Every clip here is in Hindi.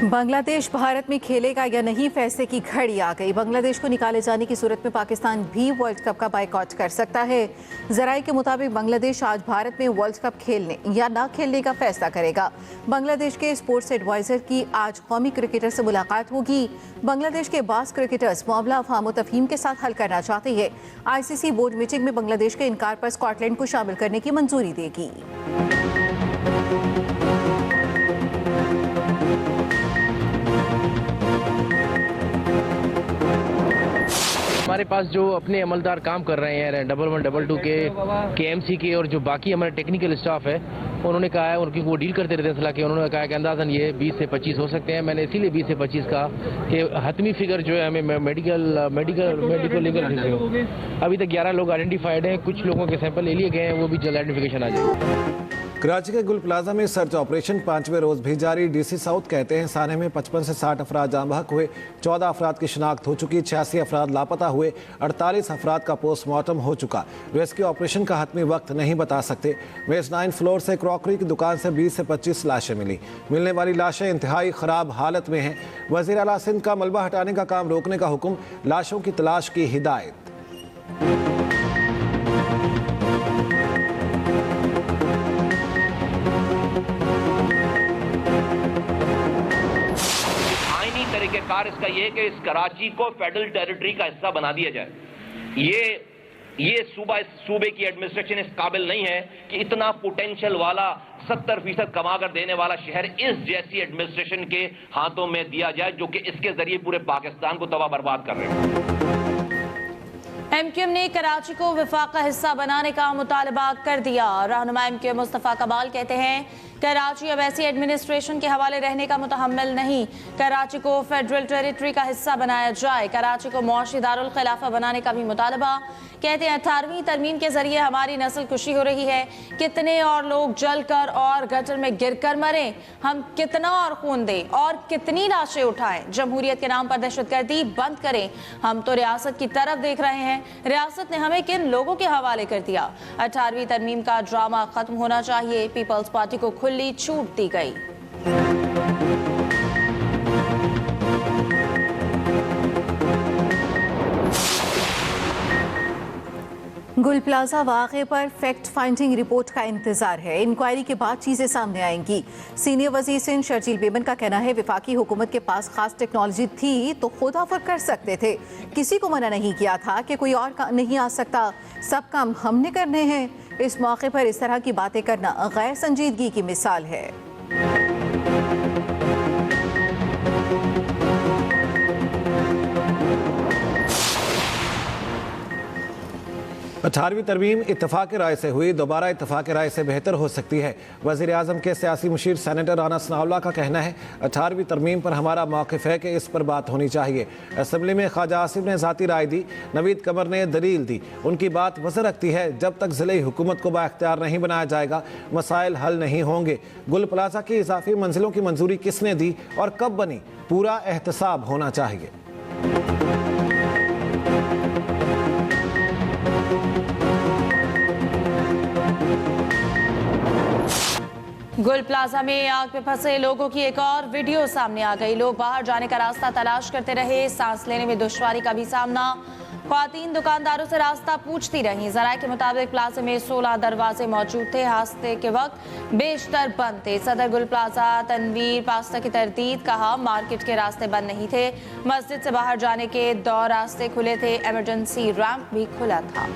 बांग्लादेश भारत में खेलेगा या नहीं, फैसले की घड़ी आ गई। बांग्लादेश को निकाले जाने की सूरत में पाकिस्तान भी वर्ल्ड कप का बायकॉट कर सकता है। जराये के मुताबिक बांग्लादेश आज भारत में वर्ल्ड कप खेलने या ना खेलने का फैसला करेगा। बांग्लादेश के स्पोर्ट्स एडवाइजर की आज कौमी क्रिकेटर से मुलाकात होगी। बांग्लादेश के बास क्रिकेटर्स मामला अफहाम तफहीम के साथ हल करना चाहते हैं। ICC बोर्ड मीटिंग में बांग्लादेश के इनकार पर स्कॉटलैंड को शामिल करने की मंजूरी देगी। हमारे पास जो अपने अमलदार काम कर रहे हैं 1112 के KMC के और जो बाकी हमारे टेक्निकल स्टाफ है, उन्होंने कहा है उनकी वो डील करते रहते हैं सलाह के। उन्होंने कहा कि अंदाज़न ये 20 से 25 हो सकते हैं। मैंने इसीलिए 20 से 25 का कि हतमी फिगर जो है हमें मेडिकल लीगल अभी तक 11 लोग आइडेंटिफाइड हैं। कुछ लोगों के सैंपल ले लिए गए हैं, वो भी जल्द आइडेंटिफिकेशन आ जाएगी। कराची के गुल प्लाजा में सर्च ऑपरेशन 5वें रोज भी जारी। DC साउथ कहते हैं साने में 55 से 60 अफराद जाँ बहक हुए, 14 अफराद की शिनाख्त हो चुकी, 86 अफराद लापता हुए, 48 अफराद का पोस्टमार्टम हो चुका। रेस्क्यू ऑपरेशन का हतमी वक्त नहीं बता सकते। वेस्ट 9 फ्लोर से क्रॉकरी की दुकान से 20 से 25 लाशें मिली। मिलने वाली लाशें इंतहाई ख़राब हालत में हैं। वज़ीर आला सिंध का मलबा हटाने का काम रोकने का हुक्म, लाशों की तलाश की हिदायत। तरीकेकार इसका यह है कि इस कराची को फेडरल टेरिटरी का हिस्सा बना दिया जाए। ये सूबे की एडमिनिस्ट्रेशन इस काबिल नहीं है कि इतना पोटेंशियल वाला 70% कमा कर देने वाला शहर इस जैसी एडमिनिस्ट्रेशन के हाथों में दिया जाए, जो कि इसके जरिए पूरे पाकिस्तान को तबाह बर्बाद कर रहे हैं। MQM ने कराची को वफाक का हिस्सा बनाने का मुतालबा कर दिया। रहनुमा MQM मुस्तफ़ा कमाल कहते हैं कराची अब ऐसी एडमिनिस्ट्रेशन के हवाले रहने का मुतहम्मिल नहीं। कराची को फेडरल टेरिटरी का हिस्सा बनाया जाए। कराची को मुआशी दारुल खिलाफा बनाने का भी मुतालबा। कहते हैं 18वीं तरमीम के जरिए हमारी नस्ल खुशी हो रही है। कितने और लोग जलकर और गटर में गिरकर मरें, हम कितना और खून दें और कितनी लाशें उठाएं। जमहूरियत के नाम पर दहशतगर्दी बंद करें। हम तो रियासत की तरफ देख रहे हैं, रियासत ने हमें किन लोगों के हवाले कर दिया। 18वीं तरमीम का ड्रामा खत्म होना चाहिए। पीपल्स पार्टी को खुली छूट दी गई। गुल प्लाजा वाक़े पर फैक्ट फाइंडिंग रिपोर्ट का इंतजार है। इंक्वायरी के बाद चीजें सामने आएंगी। सीनियर वज़ीर सिंध शर्जील बेमन का कहना है वफाकी हुकूमत के पास खास टेक्नोलॉजी थी तो खुद ऑफर कर सकते थे। किसी को मना नहीं किया था कि कोई और नहीं आ सकता, सब काम हमने करने हैं। इस मौके पर इस तरह की बातें करना गैर संजीदगी की मिसाल है। 18वीं तरमीम इत्तफाक राय से हुई, दोबारा इत्तफाक राय से बेहतर हो सकती है। वज़ीर आज़म के सियासी मुशीर सेनेटर राना सनाउल्लाह का कहना है 18वीं तरमीम पर हमारा मौक़िफ़ है कि इस पर बात होनी चाहिए। असम्बली में ख्वाजा आसिफ ने ज़ाती राय दी, नवीद कमर ने दलील दी। उनकी बात वज़न रखती है, जब तक ज़िले हुकूमत को बाख्तियार नहीं बनाया जाएगा मसाइल हल नहीं होंगे। गुल प्लाजा की इजाफी मंजिलों की मंजूरी किसने दी और कब बनी, पूरा एहतसाब होना चाहिए। गुल प्लाजा में आग में फंसे लोगों की एक और वीडियो सामने आ गई। लोग बाहर जाने का रास्ता तलाश करते रहे, सांस लेने में दुश्वारी का भी सामना। ख्वातीन दुकानदारों से रास्ता पूछती रहीं। जराये के मुताबिक प्लाजा में 16 दरवाजे मौजूद थे। हादसे के वक्त बेशतर बंद थे। सदर गुल प्लाजा तनवीर पास्ता की तरदीद कहा मार्केट के रास्ते बंद नहीं थे। मस्जिद से बाहर जाने के 2 रास्ते खुले थे। इमरजेंसी रैंप भी खुला था।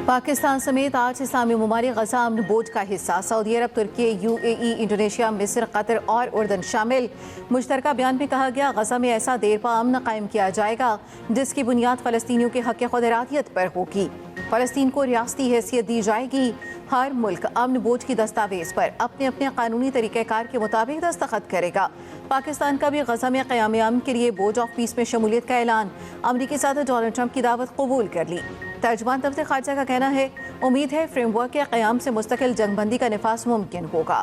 पाकिस्तान समेत 8 इस्लामी ममालिक गजा अमन बोर्ड का हिस्सा। सऊदी अरब, तुर्की, UAE, इंडोनेशिया, मिस्र, कतर और उर्दन शामिल। मुश्तरका बयान में कहा गया गजा में ऐसा देरपा अमन कायम किया जाएगा जिसकी बुनियाद फ़लस्तीनियों के हक़ खुदरातियत पर होगी। फ़लस्तीन को रियासती हैसियत दी जाएगी। हर मुल्क अमन बोर्ड की दस्तावेज पर अपने अपने कानूनी तरीक़ेकार के मुताबिक दस्तखत करेगा। पाकिस्तान का भी गजा में क़याम अमन के लिए बोर्ड ऑफ पीस में शमूलियत का ऐलान। अमरीकी सदर डोनाल्ड ट्रंप की दावत कबूल कर ली। तर्जुमान दफ्तर खारजा का कहना है उम्मीद है फ्रेमवर्क के क़याम से मुस्तकिल जंगबंदी का निफाज मुमकिन होगा।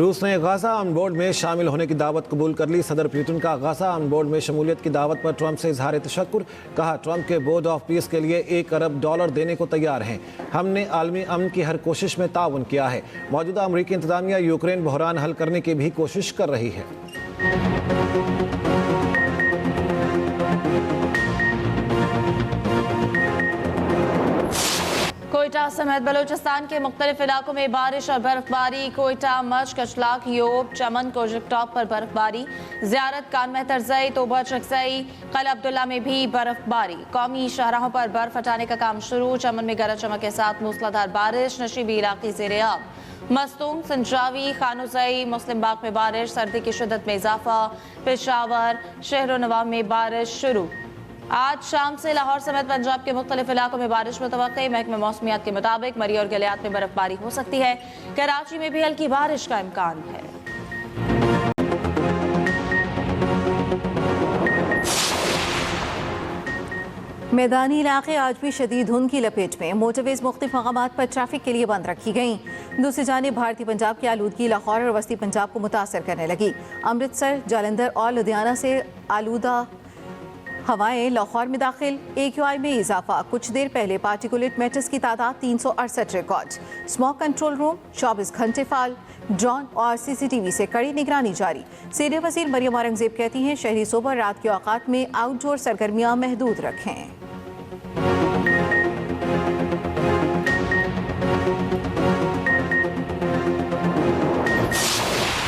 रूस ने गाजा ऑन बोर्ड में शामिल होने की दावत कबूल कर ली। सदर पुतिन का गाजा ऑन बोर्ड में शमूलियत की दावत पर ट्रंप से इजहार तशक्कुर। कहा, ट्रंप के बोर्ड ऑफ पीस के लिए $1 अरब देने को तैयार हैं। हमने आलमी अमन की हर कोशिश में ताउन किया है। मौजूदा अमरीकी इंतजामिया यूक्रेन बहरान हल करने की भी कोशिश कर रही है। कोयटा समेत बलूचिस्तान के मुख्तलिफ इलाकों में बारिश और बर्फबारी। कोयटा, मच, कचलाक, योब, चमन, कोजक टॉप पर बर्फबारी। जियारत, कान में तरजई, तोबा चकसई, कल अब्दुल्ला में भी बर्फबारी। कौमी शाहराहों पर बर्फ हटाने का काम शुरू। चमन में गरज चमक के साथ मूसलाधार बारिश। नशीबी इलाके ज़ेर-ए-आब। मस्तूंग, संजावी, खानुसई, मुस्लिम बाग में बारिश। सर्दी की शिद्दत में इजाफा। पेशावर, शहर नवाब में बारिश शुरू। आज शाम से लाहौर समेत पंजाब के मुख्तलिफ इलाकों में बारिश मुतवक्की। महकमे मौसमियात के मुताबिक मरी और गलियात में बर्फबारी हो सकती है। कराची में भी हल्की बारिश का इम्कान है। मैदानी इलाके आज भी शदीद धुंध की लपेट में। मोटरवेज मुख्तलिफ मकामात पर ट्रैफिक के लिए बंद रखी गई। दूसरी जानिब भारतीय पंजाब की आलूदगी लाहौर और वस्ती पंजाब को मुतासर करने लगी। अमृतसर, जालंधर और लुधियाना से आलूदा हवाएं लाहौर में दाखिल। AQI में इजाफा। कुछ देर पहले पार्टिकुलेट मैटर्स की तादाद 368 रिकॉर्ड। स्मॉग कंट्रोल रूम 24 घंटे फाल। ड्रोन और CCTV से कड़ी निगरानी जारी। सीनियर वजीर मरियम औरंगजेब कहती हैं, शहरी सुबह रात के औकात में आउटडोर सरगर्मियां महदूद रखें।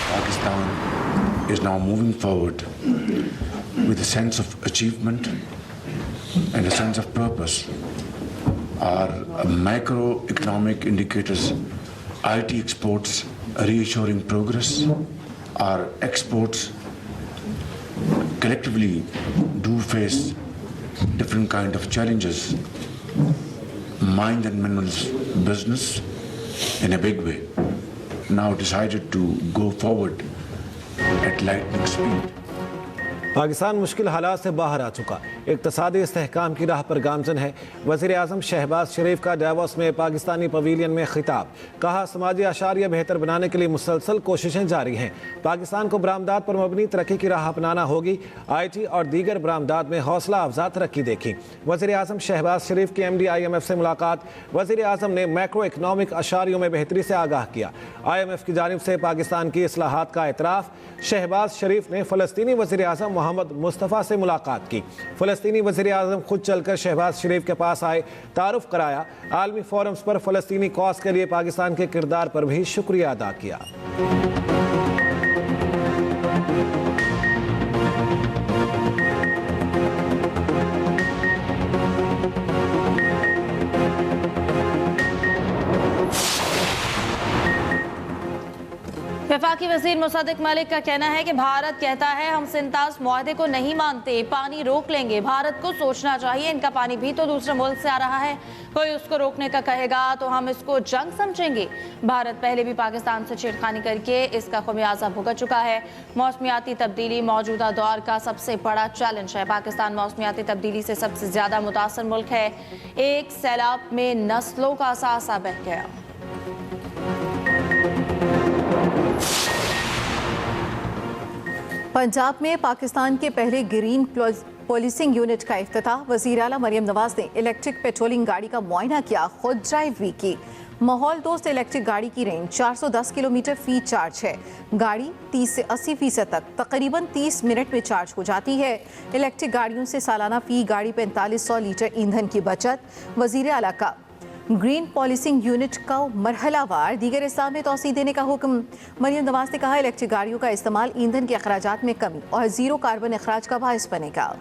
Pakistan is now moving forward with a sense of achievement and a sense of purpose. Our macroeconomic indicators, IT exports reassuring progress. Our exports collectively do face different kind of challenges. Mines and minerals business in a big way now decided to go forward at lightning speed. Pakistan मुश्किल हालात से बाहर आ चुका, इक़्तिसादी इस्तेहकाम की राह पर गामजन है। वज़ीर आज़म शहबाज शरीफ का डावोस में पाकिस्तानी पवेलियन में खिताब। कहा, समाजी आशारिया बेहतर बनाने के लिए मुसलसल कोशिशें जारी हैं। पाकिस्तान को बरामदात पर मबनी तरक्की की राह अपनाना होगी। IT और दीगर बरामदात में हौसला अफजा तरक्की देखी। वज़ीर आज़म शहबाज शरीफ की MD IMF से मुलाकात। वज़ीर आज़म ने मैक्रो इकनॉमिक आशारियों में बेहतरी से आगाह किया। IMF की जानिब से पाकिस्तान की इस्लाहात का एतराफ़। शहबाज शरीफ ने फ़लस्तीनी वज़ीर आज़म मोहम्मद मुस्तफ़ा से मुलाकात की। फ़लस्तीनी वज़ीर आज़म खुद चलकर शहबाज शरीफ के पास आए, तारुफ कराया। आलमी फोरम्स पर फ़लस्तीनी कॉज के लिए पाकिस्तान के किरदार पर भी शुक्रिया अदा किया। वफाकी वज़ीर मुसद्दिक मलिक का कहना है कि भारत कहता है हम सिंतास मुआहदे को नहीं मानते, पानी रोक लेंगे। भारत को सोचना चाहिए, इनका पानी भी तो दूसरे मुल्क से आ रहा है। कोई उसको रोकने का कहेगा तो हम इसको जंग समझेंगे। भारत पहले भी पाकिस्तान से छेड़खानी करके इसका खमियाजा भुगत चुका है। मौसमियाती तब्दीली मौजूदा दौर का सबसे बड़ा चैलेंज है। पाकिस्तान मौसमियाती तब्दीली से सबसे ज्यादा मुतासर मुल्क है। एक सैलाब में नस्लों का असासा बह गया। पंजाब में पाकिस्तान के पहले ग्रीन पोलिसिंग यूनिट का इफ्तिताह। वज़ीर आला मरियम नवाज ने इलेक्ट्रिक पेट्रोलिंग गाड़ी का मुआयना किया, खुद ड्राइव भी की। माहौल दोस्त इलेक्ट्रिक गाड़ी की रेंज 410 किलोमीटर फी चार्ज है। गाड़ी 30 से 80% तक तकरीबन 30 मिनट में चार्ज हो जाती है। इलेक्ट्रिक गाड़ियों से सालाना फी गाड़ी 4500 लीटर ईंधन की बचत। वज़ीर आला का ग्रीन पॉलिसिंग यूनिट का मरहलावार दीगर इस्लाह में तोसी देने का हुक्म। मरियम नवाज ने कहा, इलेक्ट्रिक गाड़ियों का इस्तेमाल ईंधन के अखराजात में कमी और जीरो कार्बन अखराज का बायस बनेगा।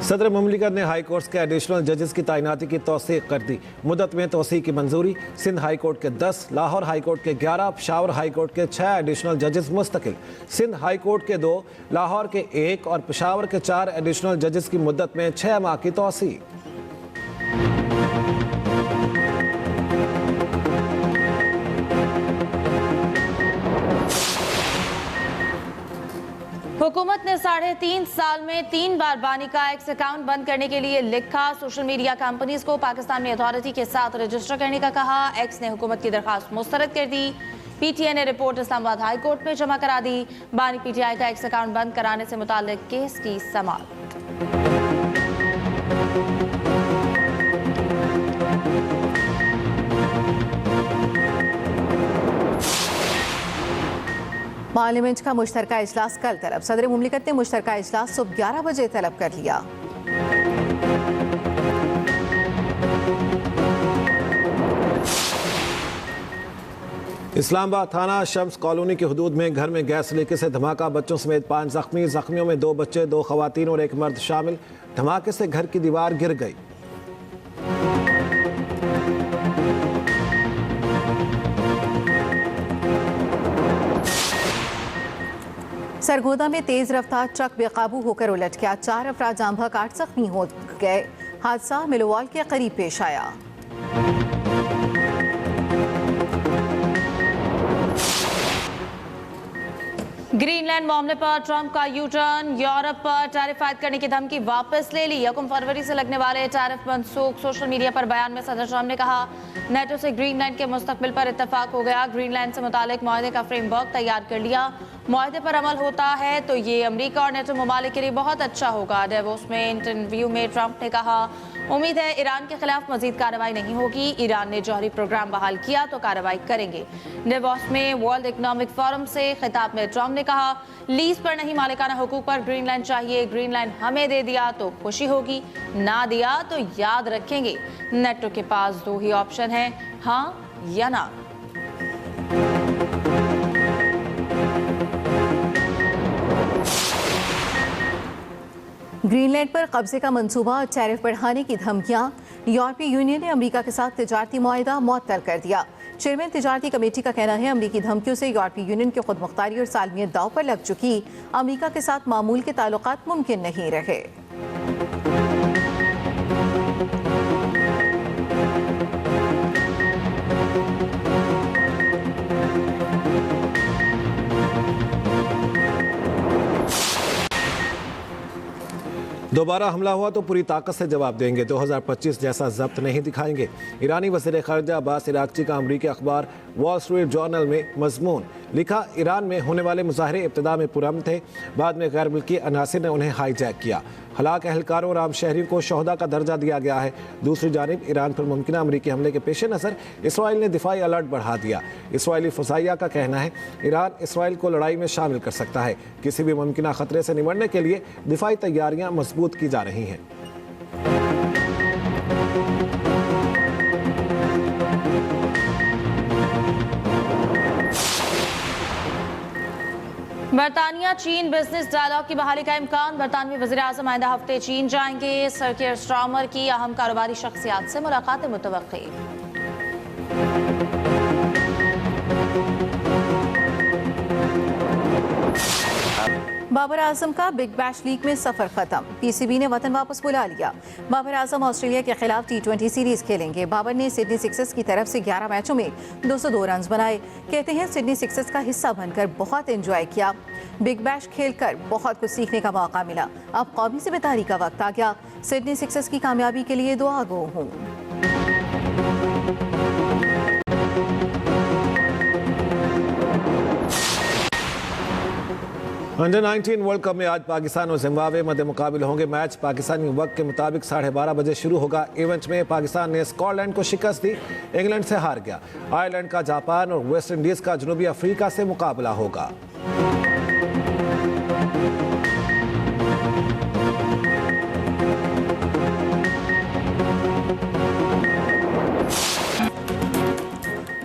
सदर मुमलिकत ने हाई कोर्ट के एडिशनल जजेस की तैनाती की तौसीक कर दी। मुद्दत में तोसी की मंजूरी। सिंध हाई कोर्ट के 10, लाहौर हाई कोर्ट के 11, पेशावर हाई कोर्ट के 6 एडिशनल जजेस मुस्तकिल। सिंध हाई कोर्ट के 2, लाहौर के 1 और पेशावर के 4 एडिशनल जजेस की मुद्दत में 6 माह की तोसी। हुकूमत ने 3.5 साल में 3 बार बानी का एक्स अकाउंट बंद करने के लिए लिखा। सोशल मीडिया कंपनीज को पाकिस्तान में अथॉरिटी के साथ रजिस्टर करने का कहा। एक्स ने हुकूमत की दरखास्त मुस्तरद कर दी। पीटीआई ने रिपोर्ट इस्लामाबाद हाई कोर्ट में जमा करा दी। बानी पीटीआई का एक्स अकाउंट बंद कराने से मुताल्लिक केस की समाअत। पार्लियामेंट का मुश्तरका इजलास कल तलब। सदर मुमलिकत ने मुश्तरका इजलास सुबह 11 बजे तलब कर लिया। इस्लामाबाद थाना शम्स कॉलोनी की हदूद में घर में गैस लीकेज से धमाका, बच्चों समेत 5 जख्मी। जख्मियों में 2 बच्चे, 2 खवातीन और 1 मर्द शामिल। धमाके से घर की दीवार गिर गई। सरगोदा में तेज रफ्तार ट्रक बेकाबू होकर उलट गया। 4 अफराद जाम बहक 8 जख्मी हो गए। हादसा मिलोवाल के करीब पेश आया। ग्रीनलैंड मामले पर ट्रंप का यू टर्न। यूरोप पर टैरिफ आयद करने की धमकी वापस ले ली। 1 फरवरी से लगने वाले टैरिफ मनसूख। सोशल मीडिया पर बयान में सदर ट्रंप ने कहा, नेटो से ग्रीनलैंड के मुस्तकबिल पर इत्तफाक हो गया। ग्रीनलैंड से मुतालिक मुआहदे का फ्रेमवर्क तैयार कर लिया। मुआहदे पर अमल होता है तो ये अमरीका और नेटो ममालिक के लिए बहुत अच्छा होगा। डेवोस में इंटरव्यू में ट्रंप ने कहा, उम्मीद है ईरान के खिलाफ मजीद कार्रवाई नहीं होगी। ईरान ने जौहरी प्रोग्राम बहाल किया तो कार्रवाई करेंगे। डेवोस में वर्ल्ड इकोनॉमिक फोरम से खिताब में ट्रंप ने कहा, लीज पर नहीं मालिकाना हुकूक पर ग्रीनलैंड चाहिए। ग्रीनलैंड हमें दे दिया तो खुशी होगी, ना दिया तो याद रखेंगे। नेटो के पास 2 ही ऑप्शन है, हाँ या ना। ग्रीनलैंड पर कब्जे का मंसूबा और टैरिफ बढ़ाने की धमकियां। यूरोपीय यूनियन ने अमेरिका के साथ तिजारती मुआहिदा मुअत्तल कर दिया। चेयरमैन तिजारती कमेटी का कहना है, अमेरिकी धमकियों से यूरोपीय यूनियन की खुद मुख्तारी और सालमियत दांव पर लग चुकी। अमेरिका के साथ मामूल के ताल्लुकात मुमकिन नहीं रहे। दोबारा हमला हुआ तो पूरी ताकत से जवाब देंगे। 2025 जैसा जब्त नहीं दिखाएंगे। ईरानी वज़ीर ख़ारिजा अब्बास इराक़ची का अमरीकी अखबार वॉल स्ट्रीट जर्नल में मजमून लिखा, ईरान में होने वाले मुजाहरे इब्तिदा में पुरअमन थे, बाद में गैर मुल्की अनासिर ने उन्हें हाईजैक किया। हलाक अहलकारों और आम शहरियों को शहदा का दर्जा दिया गया है। दूसरी जानिब ईरान पर मुमकिन अमरीकी हमले के पेश नज़र इसराइल ने दिफाई अलर्ट बढ़ा दिया। इसराइली फ़ज़ाइया का कहना है, ईरान इसराइल को लड़ाई में शामिल कर सकता है। किसी भी मुमकिन ख़तरे से निपटने के लिए दिफाई तैयारियाँ मजबूत की जा रही हैं। बरतानिया चीन बिजनेस डायलॉग की बहाली का इम्कान। बरतानवी वज़ीर आज़म आइंदा हफ्ते चीन जाएंगे। सर कीर स्टारमर की अहम कारोबारी शख्सियात से मुलाकातें मुतवक्की। बाबर आजम का बिग बैश लीग में सफर खत्म। पीसीबी ने वतन वापस बुला लिया। बाबर आजम ऑस्ट्रेलिया के खिलाफ T20 सीरीज खेलेंगे। बाबर ने सिडनी सिक्सर्स की तरफ से 11 मैचों में 202 रन बनाए। कहते हैं, सिडनी सिक्सर्स का हिस्सा बनकर बहुत एंजॉय किया। बिग बैश खेलकर बहुत कुछ सीखने का मौका मिला। अब कौमी जिम्मेदारी का वक्त आ गया। सिडनी सिक्सर्स की कामयाबी के लिए दुआ गो हूँ। अंडर 19 वर्ल्ड कप में आज पाकिस्तान और जिम्बाब्वे मध्य मुकाबिल होंगे। मैच पाकिस्तानी वक्त के मुताबिक 12:30 बजे शुरू होगा। इवेंट में पाकिस्तान ने स्कॉटलैंड को शिकस्त दी, इंग्लैंड से हार गया। आयरलैंड का जापान और वेस्ट इंडीज का जनूबी अफ्रीका से मुकाबला होगा।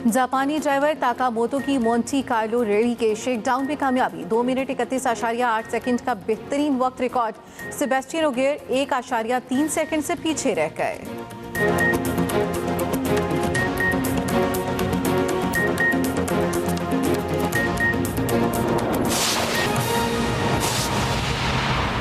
जापानी ड्राइवर ताकामोतो की मोंटी कार्लो रेडी के शेकडाउन में कामयाबी। 2 मिनट 31.8 सेकंड का बेहतरीन वक्त रिकॉर्ड। सेबेस्टियन ओगियर 1.3 सेकंड से पीछे रह गए।